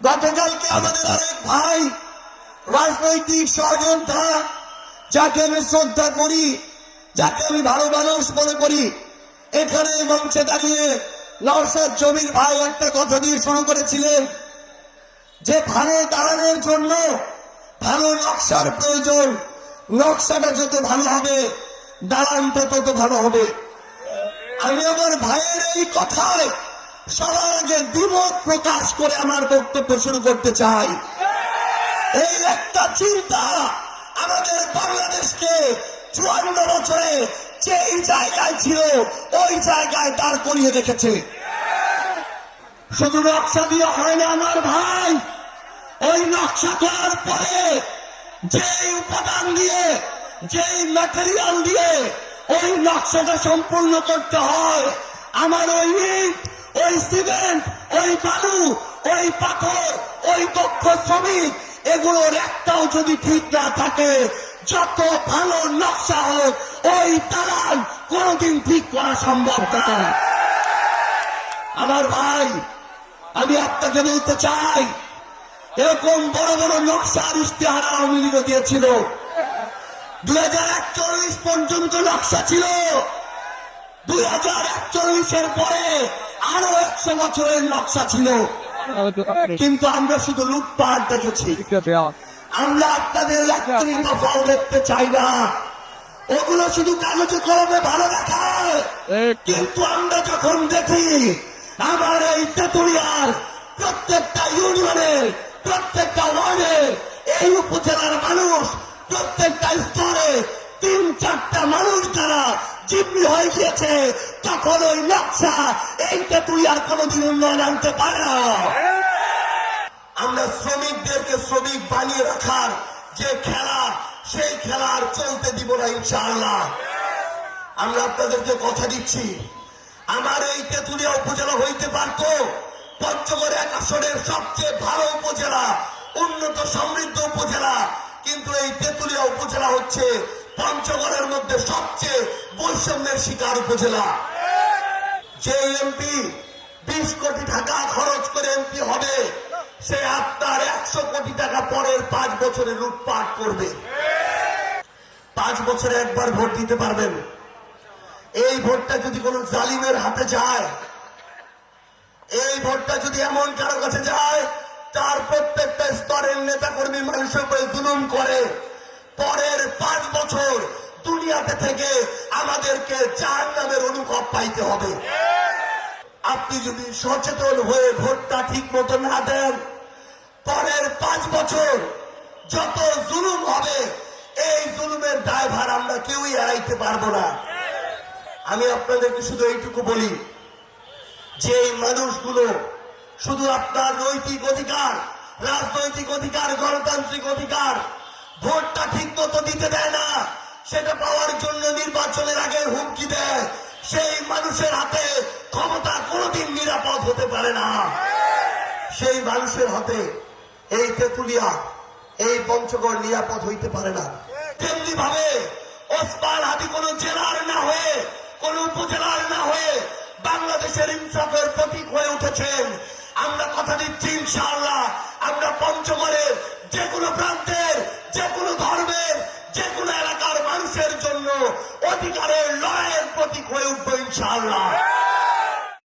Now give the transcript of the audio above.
গতকালকে আমাদের অনেক ভাই রাজনৈতিক ষড়যন্ত্র, যাকে আমি শ্রদ্ধা করি, যাকে আমি ভালো মানুষ মনে করি, এখানে মঞ্চে দাঁড়িয়ে নওশাদ জমির ভাই একটা কথা দিয়ে শুরু করেছিলেন যে ভালো দাঁড়ানোর জন্য ভালো নকশার প্রয়োজন, নকশাটা যত ভালো হবে দাঁড়ানটা তত ভালো হবে। আমি আমার ভাইয়ের এই কথায় সবার আগে দ্বিমত প্রকাশ করে আমার বক্তব্য শুরু করতে চাই। এই একটা চিন্তা আমাদের বাংলাদেশকে ৫৪ বছরে যেই জায়গায় ছিল ওই জায়গায় দাঁড় করিয়ে রেখেছে। শুধু নকশা দিয়ে হয় না আমার ভাই, ওই নকশা করার পরে যেই উপাদান দিয়ে, যেই ম্যাটেরিয়াল দিয়ে ওই নকশাটা সম্পূর্ণ করতে হয়, আমার ওই ইট, ওই সিমেন্ট, ওই বালু, ওই পাথর, ওই দক্ষ শ্রমিক, এগুলোর একটাও যদি ঠিক না থাকে, যত ভালো নকশা হোক ওই দালান কোনদিন ঠিক করা সম্ভব না। আমার ভাই, আমি আপনাকে বলতে চাই, এরকম বড় বড় নকশার ইশতেহার আওয়ামী লীগ দিয়েছিল। ২০৪১ পর্যন্ত নকশা ছিল, ২০৪১ পরে আরো ১০০ বছরের নকশা ছিল, কিন্তু আমরা শুধু লুটপাট দেখেছি। আমরা আপনাদের লাখের ফল দেখতে চাই না, ওগুলো শুধু কাগজে কলমে ভালো দেখায়, কিন্তু আমরা যখন দেখি আমার এই তেতুলিয়ার প্রত্যেকটা ইউনিয়নের, প্রত্যেকটা ওয়ার্ডের, এই উপজেলার মানুষ প্রত্যেকটা স্তরে ৩-৪টা মানুষ যারা জিম্মি হয়ে গিয়েছে, তখন ওই নকশা এই তেতুলিয়ার কোনদিন উন্নয়ন আনতে পারে না। আমরা শ্রমিকদেরকে শ্রমিক বানিয়ে রাখার যে খেলা, সেই খেলার চলতে দিব না ইনশাআল্লাহ। আমরা আপনাদেরকে কথা দিচ্ছি, আমার এই তেতুলিয়া উপজেলা হইতে পারত পঞ্চগড় ১ আসনের সবচেয়ে ভালো উপজেলা, উন্নত সমৃদ্ধ উপজেলা, কিন্তু এই তেতুলিয়া উপজেলা হচ্ছে পঞ্চগড়ের মধ্যে সবচেয়ে বৈষম্যের শিকার উপজেলা। যে এমপি ২০ কোটি টাকা খরচ করে এমপি হবে, সে আপনার ১০০ কোটি টাকা পরের ৫ বছরে লুটপাট করবে। ৫ বছরে একবার ভোট দিতে পারবেন। এই ভোটটা যদি কোন জালিমের হাতে যায়, এই ভোটটা যদি এমন কারো কাছে যায় তার প্রত্যেকটা স্তরের নেতা কর্মী মানুষের উপরে জুলুম করে, পরের ৫ বছর দুনিয়াতে থেকে আমাদেরকে জাহান্নামের অনুভব পাইতে হবে। আপনি যদি সচেতন হয়ে ভোটটা ঠিক মতো না দেন, পরের ৫ বছর যত জুলুম হবে, এই জুলুমের দায়ভার আমরা কেউই এড়াইতে পারবো না। আমি আপনাদেরকে শুধু এইটুকু বলি, যে মানুষগুলো শুধু আপনার নৈতিক অধিকার, রাজনৈতিক অধিকার, গণতান্ত্রিক অধিকার ভোটটা ঠিক মতো দিতে দেয় না, সেটা পাওয়ার জন্য নির্বাচনের আগে হুমকি দেয়, সেই মানুষের হাতে ক্ষমতা কোনোদিন নিরাপদ হতে পারে না। সেই মানুষের হাতে এই তেতুলিয়া, এই পঞ্চগড় নিরাপদ হইতে পারে না। তেমনি ভাবে ওসমান হাদি কোন জেলার না হয়ে, কোন উপজেলার না হয়ে বাংলাদেশের ইনসাফের প্রতীক হয়ে উঠেছেন। আমরা কথা দিচ্ছি ইনশাআল্লাহ, আমরা পঞ্চগড়ের যে কোনো প্রান্তের, যে কোনো ধর্মের, যে কোনো এলাকার মানুষের জন্য অধিকারের লড়াইয়ের প্রতীক হয়ে উঠবো ইনশাআল্লাহ।